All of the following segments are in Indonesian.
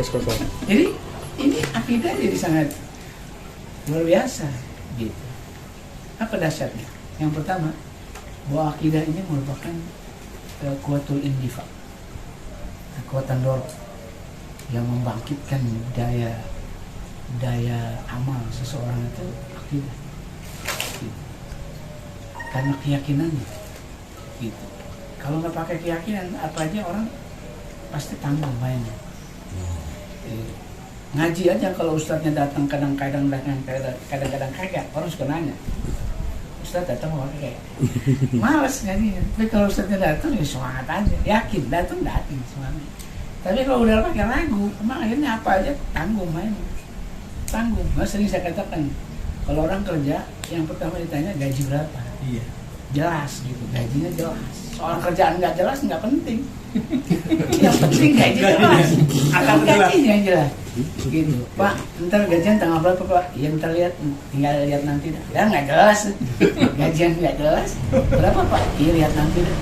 kos-kosan. Jadi ini akidah jadi sangat luar biasa gitu. Apa dasarnya? Yang pertama, bahwa akidah ini merupakan kuatul indifa, kekuatan dorong yang membangkitkan daya amal seseorang itu akidah gitu. Karena keyakinannya gitu. Kalau nggak pakai keyakinan, apa aja orang pasti tanggung mainnya. Ngaji aja kalau ustadznya datang kadang-kadang kagak, orang suka nanya, ustadz datang mau kayak malas ngajinya. Tapi kalau ustadznya datang ya semangat aja, yakin datang semangat. Tapi kalau udah pakai ragu, emang akhirnya apa aja tanggung mainnya, tanggung. Mas sering saya katakan, kalau orang kerja yang pertama ditanya gaji berapa, iya jelas gitu, gajinya jelas. Soal kerjaan nggak jelas nggak penting. Yang penting gaji jelas, akan gajinya yang jelas. Gitu, Pak, ntar gajian tanggal berapa Pak? Ya ntar tinggal lihat nanti dah. Ya nggak jelas, gajian nggak jelas. Berapa Pak? Iya lihat nanti dah.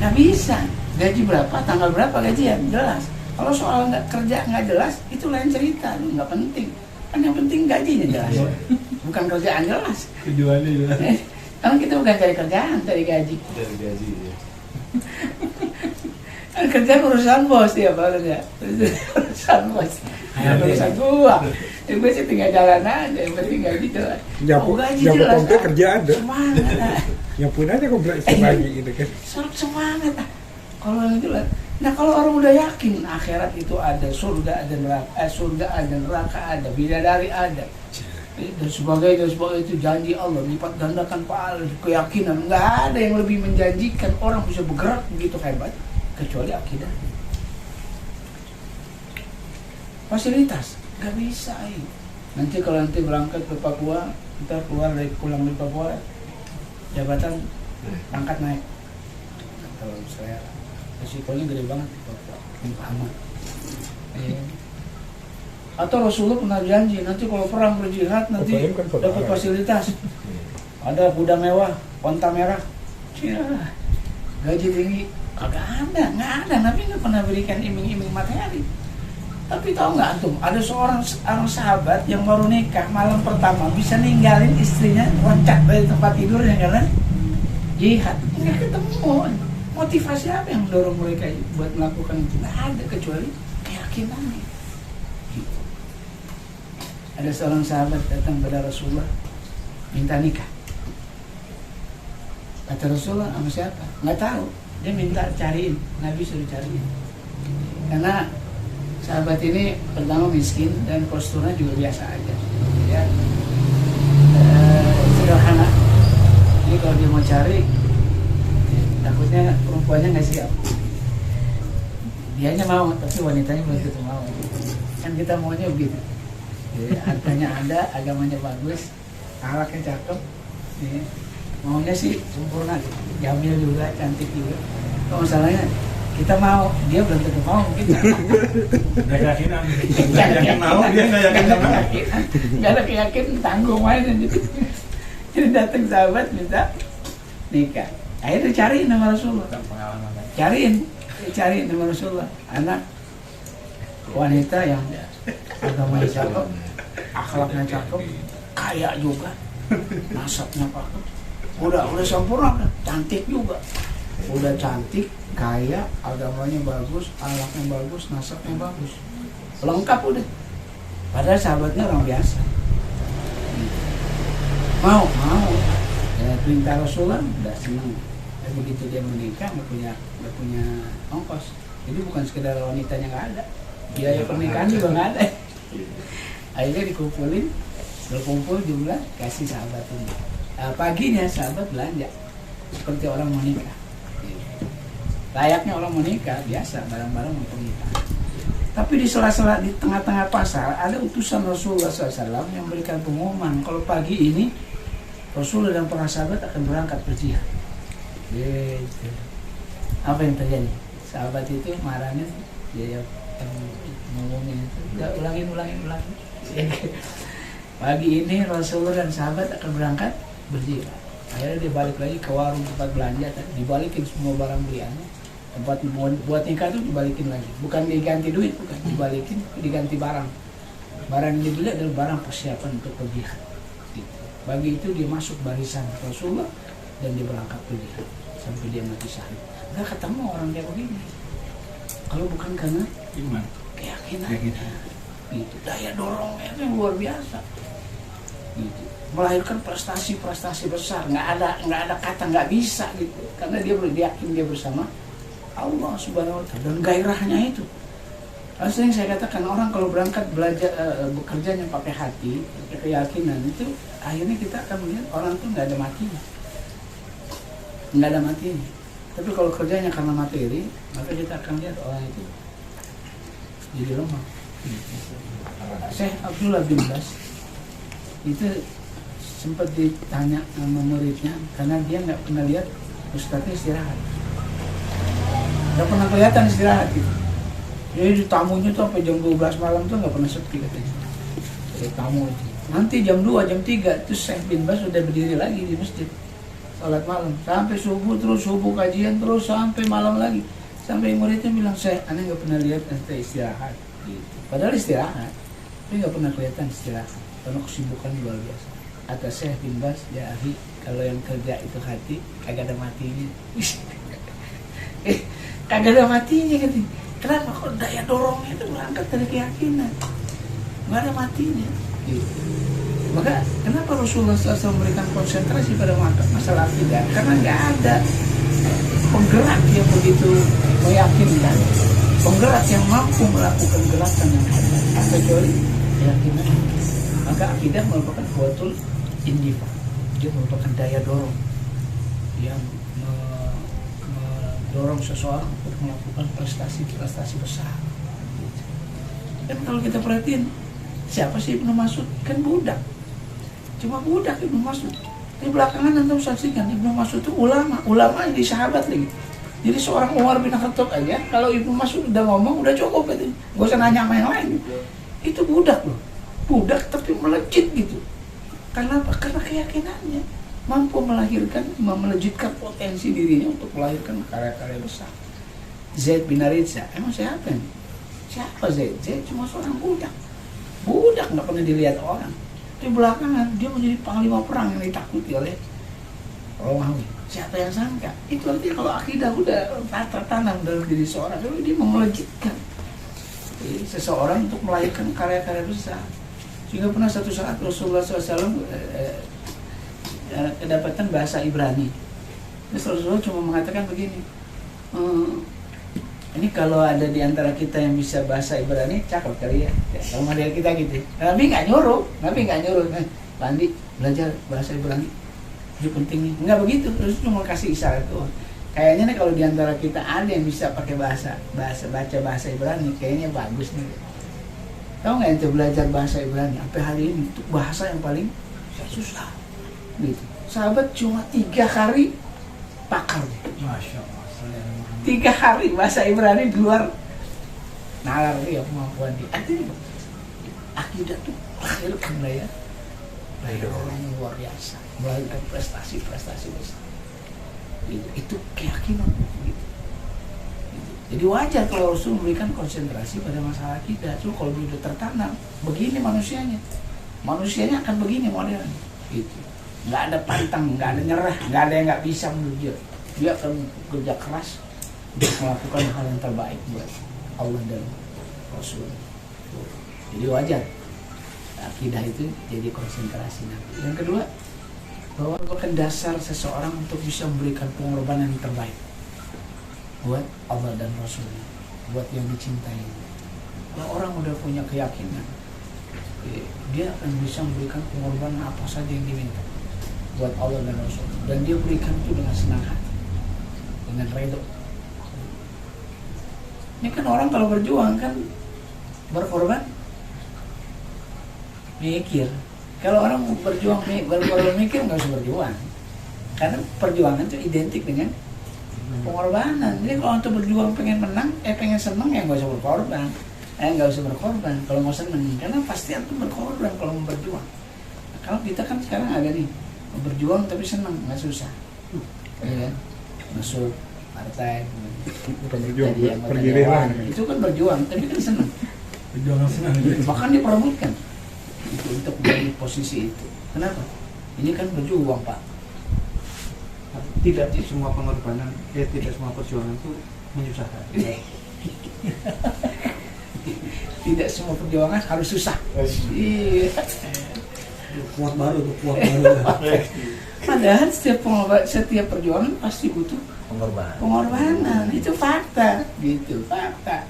Nggak bisa. Gaji berapa? Tanggal berapa gajian? Jelas. Kalau soal kerja nggak jelas, itu lain cerita, nggak penting. Kan yang penting gajinya jelas, bukan kerjaan jelas. Tujuannya jelas. Karena kita bukan cari kerjaan, cari gaji. Dari gaji ya. Kerja urusan bos ya Pak ya. Urusan bos. Urusan gua. Ya gue sih tinggal jalan aja, yang penting gaji jelas. Gaji jelas. Kerja ada. Semangat. Yang punya aja kompleks lagi gitu kan. Semangat. Kalau yang jelas. Nah kalau orang udah yakin akhirat itu ada, surga ada neraka ada, bidadari ada, dan sebagainya itu janji Allah, lipat gandakan pahala, keyakinan, nggak ada yang lebih menjanjikan orang bisa bergerak begitu hebat kecuali akidah. Fasilitas nggak bisa ini. Nanti kalau berangkat ke Papua, kita pulang dari Papua, jabatan angkat naik. Kalau saya resikonya gede banget di Papua, aman. Atau Rasulullah pernah janji nanti kalau perang berjihad nanti dapat fasilitas. Ada kuda mewah, onta merah, gaji tinggi, nggak ada. Nabi nggak pernah berikan iming-iming materi. Tapi tahu nggak antum, ada seorang sahabat yang baru nikah malam pertama bisa ninggalin istrinya loncat dari tempat tidurnya karena jihad. Nggak ketemu. Motivasi apa yang mendorong mereka buat melakukan itu? Nggak ada kecuali keyakinannya. Gitu. Ada seorang sahabat datang pada Rasulullah minta nikah. Kata Rasulullah, sama siapa? Nggak tahu. Dia minta cariin, Nabi suruh cariin. Karena sahabat ini pertama miskin dan posturnya juga biasa aja, ya. Sederhana. Jadi kalau dia mau cari, takutnya perempuannya nggak siap. Dianya mau, tapi wanitanya belum tentu mau. Kan kita maunya begitu. Jadi hartanya ada, agamanya bagus, akhlaknya cakep, ya. Maunya sih sempurna, jamil juga, cantik juga. Kalau masalahnya kita mau, dia belum tentu mau mungkin. Nggak yakinan. Nggak yakin mau, dia nggak yakin mau. Nggak ada keyakinan, tanggung aja gitu. Jadi datang sahabat minta nikah. Akhirnya cariin nama Rasulullah. Cariin nama Rasulullah. Anak wanita yang agamanya cakep, akhlaknya cakep, kaya juga, nasabnya cakep. Udah sempurna, cantik juga. Udah cantik, kaya, agamanya bagus, akhlaknya bagus, nasabnya bagus. Lengkap udah. Padahal sahabatnya orang biasa. Mau. Ya, perintah Rasulullah udah senang. Dan begitu dia menikah nggak punya ongkos. Jadi bukan sekedar wanitanya nggak ada, biaya pernikahan juga nggak ada. Akhirnya dikumpulin, berkumpul jumlah, kasih sahabat ini. Paginya sahabat belanja seperti orang mau nikah. Layaknya orang mau nikah biasa, barang-barang mau nikah. Tapi di sela-sela di tengah-tengah pasar ada utusan Rasulullah SAW yang memberikan pengumuman kalau pagi ini Rasulullah dan para sahabat akan berangkat berjihad. Gitu. Apa yang terjadi? Sahabat itu marahnya dia yang ngomongin itu. Udah ulangin. Pagi ini Rasulullah dan sahabat akan berangkat berjihad. Akhirnya dia balik lagi ke warung tempat belanja, dibalikin semua barang beliannya. tempat buat nikah itu dibalikin lagi, bukan diganti duit, bukan dibalikin, diganti barang. Barang yang dibeli adalah barang persiapan untuk pergi haji. Gitu. Bagi itu dia masuk barisan Rasulullah dan dia berangkat pergi haji sampai dia mati syahid. Nggak ketemu orang kayak begini. Kalau bukan karena Iman. keyakinannya, gitu. Daya dorongnya itu yang luar biasa. Gitu. Melahirkan prestasi-prestasi besar, nggak ada kata nggak bisa gitu, karena dia yakin dia bersama Allah Subhanahu Wa Taala dan gairahnya itu. Sering saya katakan orang kalau berangkat belajar bekerjanya pakai hati, pakai keyakinan itu, akhirnya kita akan melihat orang tuh nggak ada matinya. Tapi kalau kerjanya karena materi, maka kita akan lihat orang itu jadi lemah. Syekh Abdullah bin Bas itu sempat ditanya sama muridnya karena dia nggak pernah lihat ustadznya istirahat, nggak pernah kelihatan istirahat gitu. Jadi tamunya tuh sampai jam 12 malam tuh nggak pernah sepi katanya. Jadi tamu itu. Nanti jam 2, jam 3 itu Syekh bin Bas udah berdiri lagi di masjid salat malam sampai subuh, terus subuh kajian terus sampai malam lagi, sampai muridnya bilang, Syekh, aneh nggak pernah lihat ente istirahat gitu. Padahal istirahat tapi nggak pernah kelihatan istirahat karena kesibukan luar biasa. Kata Syekh bin Bas, ya akhi, kalau yang kerja itu hati, kagak ada matinya. Kagak ada matinya katanya. Kenapa? Kok daya dorongnya itu berangkat dari keyakinan, nggak ada matinya. Gitu. Maka kenapa Rasulullah SAW memberikan konsentrasi pada masalah akidah? Karena nggak ada penggerak yang begitu meyakinkan, penggerak yang mampu melakukan gerakan yang hebat kecuali keyakinan. Maka akidah merupakan kuatul indifa, dia merupakan daya dorong yang mendorong seseorang untuk melakukan prestasi besar. Dan kalau kita perhatiin, siapa sih Ibnu Mas'ud? Kan budak, cuma budak Ibnu Mas'ud. Di belakangan antum saksikan Ibnu Mas'ud itu ulama di sahabat lagi. Jadi seorang Umar bin Khattab aja, kalau Ibnu Mas'ud udah ngomong udah cukup gitu, gak usah nanya sama yang lain. Itu budak loh. Budak tapi melejit gitu. Karena apa? Karena keyakinannya mampu melejitkan potensi dirinya untuk melahirkan karya-karya besar. Zaid bin Haritsah, emang siapa nih? Siapa Zaid? Zaid cuma seorang budak nggak pernah dilihat orang. Di belakangan dia menjadi panglima perang yang ditakuti oleh Romawi. Siapa yang sangka? Itu artinya kalau akidah udah tanam dalam diri seorang, dia melejitkan seseorang untuk melahirkan karya-karya besar. Sehingga pernah satu saat Rasulullah SAW kedapatan bahasa Ibrani. Terus Rasulullah cuma mengatakan begini, ini kalau ada di antara kita yang bisa bahasa Ibrani, cakep kali ya. Kalau model kita gitu. Nabi nggak nyuruh. Pandi belajar bahasa Ibrani. Itu pentingnya. Nggak begitu. Terus cuma kasih isyarat tuh. Kayaknya nih kalau di antara kita ada yang bisa pakai baca bahasa Ibrani, kayaknya bagus nih. Tahu nggak ente belajar bahasa Ibrani sampai hari ini itu bahasa yang paling susah gitu. Sahabat cuma 3 hari pakar. Masya Allah. 3 hari bahasa Ibrani di luar nalar dia kemampuan dia. Artinya akidah tuh melahirkan lah ya. Orang yang luar biasa, melahirkan prestasi besar. Gitu. Itu keyakinan gitu. Jadi wajar kalau Rasul memberikan konsentrasi pada masalah akidah. So, kalau dia tertanam, begini manusianya akan begini modelnya. Gitu. Nggak ada pantang, nggak ada nyerah, nggak ada yang nggak bisa menurut dia. Dia akan kerja keras untuk melakukan hal yang terbaik buat Allah dan Rasul. Jadi wajar akidah itu jadi konsentrasi. Yang kedua, bahwa merupakan dasar seseorang untuk bisa memberikan pengorbanan yang terbaik buat Allah dan Rasulnya, buat yang dicintai. Kalau orang udah punya keyakinan, dia akan bisa memberikan pengorbanan apa saja yang diminta buat Allah dan Rasul, dan dia berikan itu dengan senang hati, dengan ridho. Ini kan orang kalau berjuang kan berkorban mikir. Kalau orang berjuang berkorban mikir nggak usah berjuang, karena perjuangan itu identik dengan pengorbanan. Jadi kalau untuk berjuang pengen menang, pengen senang, ya nggak usah berkorban. Kalau mau senang, karena pasti antum berkorban kalau mau berjuang. Nah, kalau kita kan sekarang ada nih berjuang tapi senang, nggak susah, ya kan? Masuk partai, Bukan berjuang, Jadi anggota pergi dewan. rela. Itu kan berjuang, tapi kan senang. Perjuangan senang gitu. Bahkan diperebutkan itu untuk menjadi posisi itu. Kenapa? Ini kan berjuang, Pak. Tidak semua pengorbanan, tidak semua perjuangan itu menyusahkan. Tidak semua perjuangan harus susah. Iya. Kuat baru tuh, kuat baru. Padahal setiap perjuangan pasti butuh pengorbanan. Itu fakta, gitu, fakta.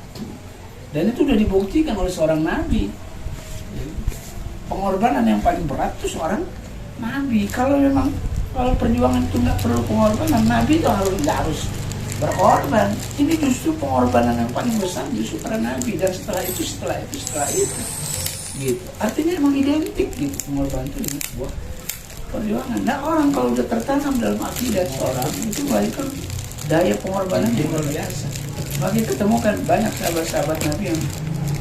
Dan itu sudah dibuktikan oleh seorang nabi. Pengorbanan yang paling berat itu seorang nabi. Kalau perjuangan itu nggak perlu pengorbanan, nabi itu nggak harus berkorban. Ini justru pengorbanan yang paling besar justru para nabi, dan setelah itu gitu. Artinya emang identik gitu, pengorbanan itu dengan sebuah perjuangan. Nah, orang kalau udah tertanam dalam akidah seorang itu kan daya pengorbanan yang luar biasa. Maka kita temukan banyak sahabat-sahabat Nabi yang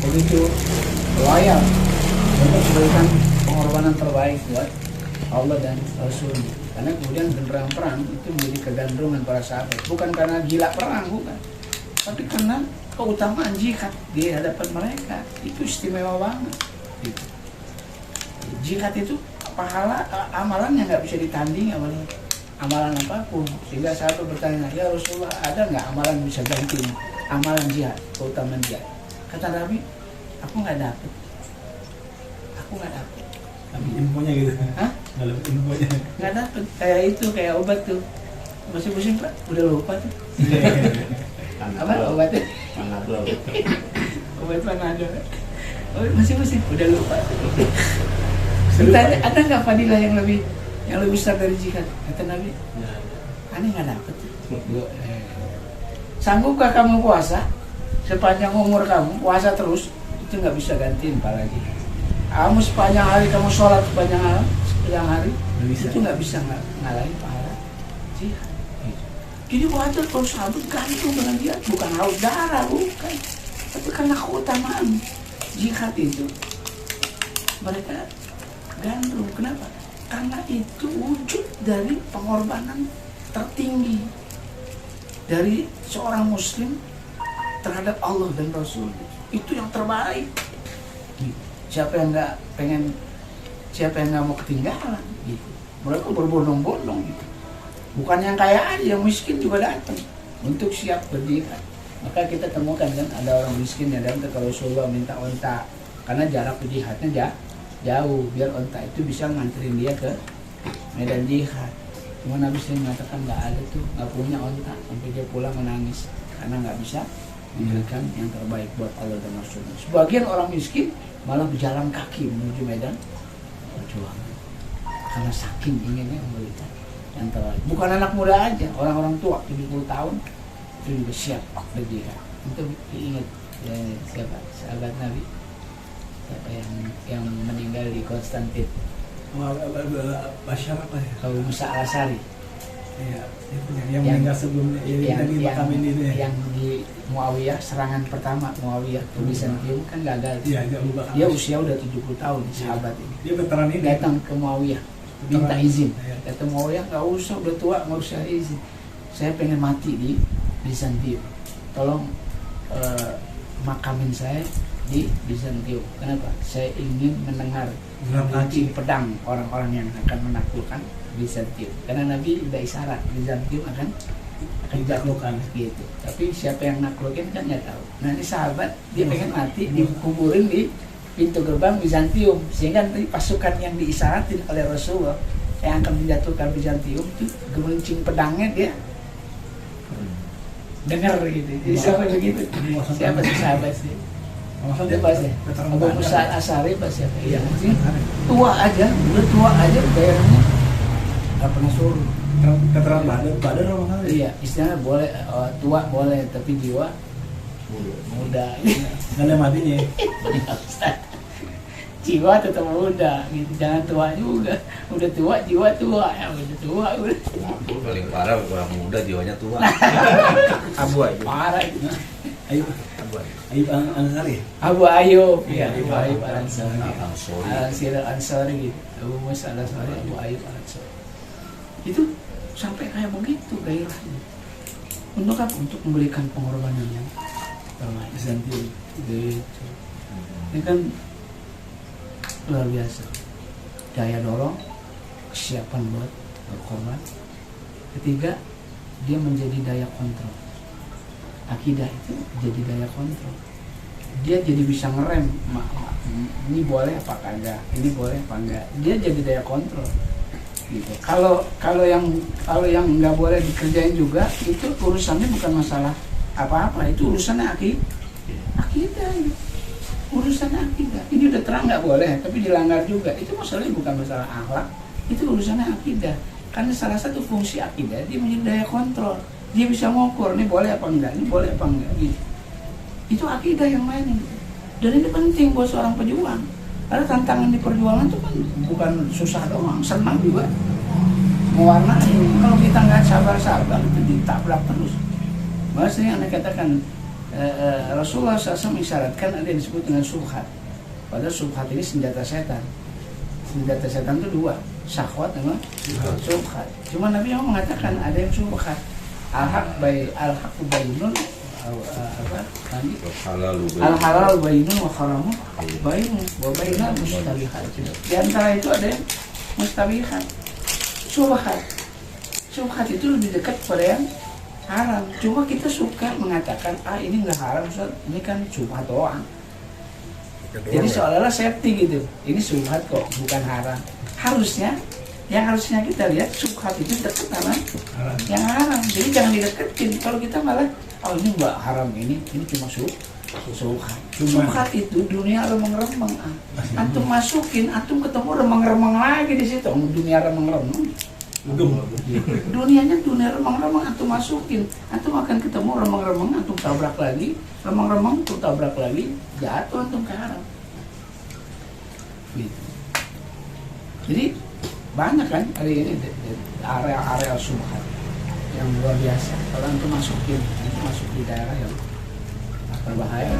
begitu loyal untuk memberikan pengorbanan terbaik buat Allah dan Rasulnya. Karena kemudian genderang perang itu menjadi kegandrungan para sahabat. Bukan karena gila perang, bukan. Tapi karena keutamaan jihad di hadapan mereka. Itu istimewa banget. Gitu. Jihad itu pahala, amalan yang nggak bisa ditanding amalan apapun. Sehingga sahabat bertanya, ya Rasulullah, ada nggak amalan bisa ganti amalan jihad, keutamaan jihad? Kata Nabi, aku nggak dapet. Tapi infonya gitu. Hah? Nggak dapat infonya. Nggak dapet. Kayak itu, kayak obat tuh. Masih pusing Pak? Udah lupa tuh. Apa obatnya? Panadol. Obat Panadol. Oh, masih pusing? Udah lupa tuh. Ditanya, ada nggak fadilah yang lebih besar dari jihad? Kata Nabi, aneh nggak dapet. Sanggupkah kamu puasa sepanjang umur kamu, puasa terus? Itu nggak bisa gantiin apalagi. Kamu sepanjang hari kamu sholat sepanjang hari, itu nggak bisa ngalahin pahala jihad. Jadi wajar kalau sahabat gantung dengan jihad, bukan haus darah, bukan, tapi karena keutamaan jihad itu mereka gandrung. Kenapa? Karena itu wujud dari pengorbanan tertinggi dari seorang muslim terhadap Allah dan Rasul. Itu yang terbaik. Siapa yang nggak mau ketinggalan gitu. Mereka berbondong-bondong gitu. Bukan yang kaya aja, yang miskin juga datang untuk siap berjihad. Maka kita temukan kan ada orang miskin yang datang ke Rasulullah minta onta, karena jarak jihadnya jauh, biar onta itu bisa nganterin dia ke medan jihad. Cuma Nabi sering mengatakan nggak ada tuh, nggak punya onta, sampai dia pulang menangis karena nggak bisa memberikan yang terbaik buat Allah dan Rasulnya. Sebagian orang miskin malah berjalan kaki menuju medan perjuangan karena saking inginnya memberikan yang terbaik. Bukan anak muda aja, orang-orang tua 70 tahun itu juga siap berjihad. Itu ingat ya, siapa sahabat Nabi, siapa yang meninggal di Konstantin, Bashar apa ya? Abu Musa al-Asy'ari. Iya, yang meninggal sebelumnya, tadi makamin itu ya. Yang di Muawiyah, serangan pertama Muawiyah ke Bizantium kan gagal. Iya, Abu Bakar. Dia usia udah 70 tahun, sahabat ini. Dia veteran ini. Datang ke Muawiyah, minta izin. Iya. Kata Muawiyah, nggak usah, udah tua, nggak usah izin. Saya pengen mati di Bizantium. Tolong makamin saya di Bizantium. Kenapa? Saya ingin mendengar bunyi pedang orang-orang yang akan menaklukkan Bizantium. Karena Nabi udah isyarat Bizantium akan ditaklukkan gitu. Tapi siapa yang naklukin kan nggak tahu. Nah ini sahabat dia pengen mati dikuburin di pintu gerbang Bizantium, sehingga nanti pasukan yang diisyaratin oleh Rasulullah yang akan menjatuhkan Bizantium itu gemencing pedangnya dia dengar gitu. Jadi siapa begitu? Siapa sih sahabat sih? Siapa sih? Abu Musa al-Asy'ari apa siapa? Iya, tua aja, udah tua aja bayarnya nggak pernah suruh. Keterangan Badar apa kali? Iya, istilahnya boleh tua boleh, tapi jiwa muda. Nggak ada matinya. Jiwa tetap muda, gitu. Jangan tua juga. Udah tua, jiwa tua. Ya udah tua, udah. Paling parah orang muda jiwanya tua. Abu Ayyub. Parah itu. Ayub Ansari. Abu Ayyub, ya, Abu Ayyub al-Ansari. Al-Ansari. Al-Ansari gitu. Abu Musa al-Ansari, Abu Ayyub al-Ansari. Itu sampai kayak begitu gairahnya. Untuk apa? Untuk memberikan pengorbanan yang terbaik. Disanti. Gitu. Ini kan luar biasa. Daya dorong, kesiapan buat berkorban. Ketiga, dia menjadi daya kontrol. Akidah itu jadi daya kontrol. Dia jadi bisa ngerem, ini boleh apa kagak, ini boleh apa enggak. Dia jadi daya kontrol. Gitu. Kalau yang nggak boleh dikerjain juga, itu urusannya bukan masalah apa-apa, itu urusannya akidah. Urusannya akidah. Ini udah terang nggak boleh, tapi dilanggar juga. Itu masalahnya bukan masalah akhlak, itu urusannya akidah. Karena salah satu fungsi akidah, dia menjadi daya kontrol. Dia bisa mengukur, ini boleh apa enggak, ini boleh apa enggak. Gitu. Itu akidah yang main. Gitu. Dan ini penting buat seorang pejuang. Karena tantangan di perjuangan itu kan bukan susah doang, senang juga. Mewarnai. Kalau kita nggak sabar-sabar, itu ditabrak terus. Maksudnya Anda katakan, Rasulullah SAW mengisyaratkan ada yang disebut dengan subhat. Padahal subhat ini senjata setan. Senjata setan itu dua, syahwat sama subhat. Cuma Nabi yang mengatakan ada yang subhat. Al-haq bainun, al-halal bainun wa haramun bainun wa bainal mustabihat. Di antara itu ada yang mustabihat. Subhat itu lebih dekat pada yang haram. Cuma kita suka mengatakan, ini nggak haram, Ustaz. Ini kan subhat doang. Jadi seolah-olah safety gitu. Ini subhat kok, bukan haram. Yang harusnya kita lihat subhat itu dekat sama yang haram. Jadi jangan dideketin. Kalau kita malah, ini nggak haram, ini cuma subhat. Subhat itu dunia remeng-remeng. Antum masukin, antum ketemu remeng-remeng lagi di situ. Dunia remeng-remeng. Dunianya dunia remang-remang, antum masukin, antum akan ketemu remang-remang, antum tabrak lagi, remang-remang, antum tabrak lagi, jatuh antum ke haram. Gitu. Jadi banyak kan hari ini area-area subhat yang luar biasa. Kalau antum masukin, itu masuk di daerah yang berbahaya.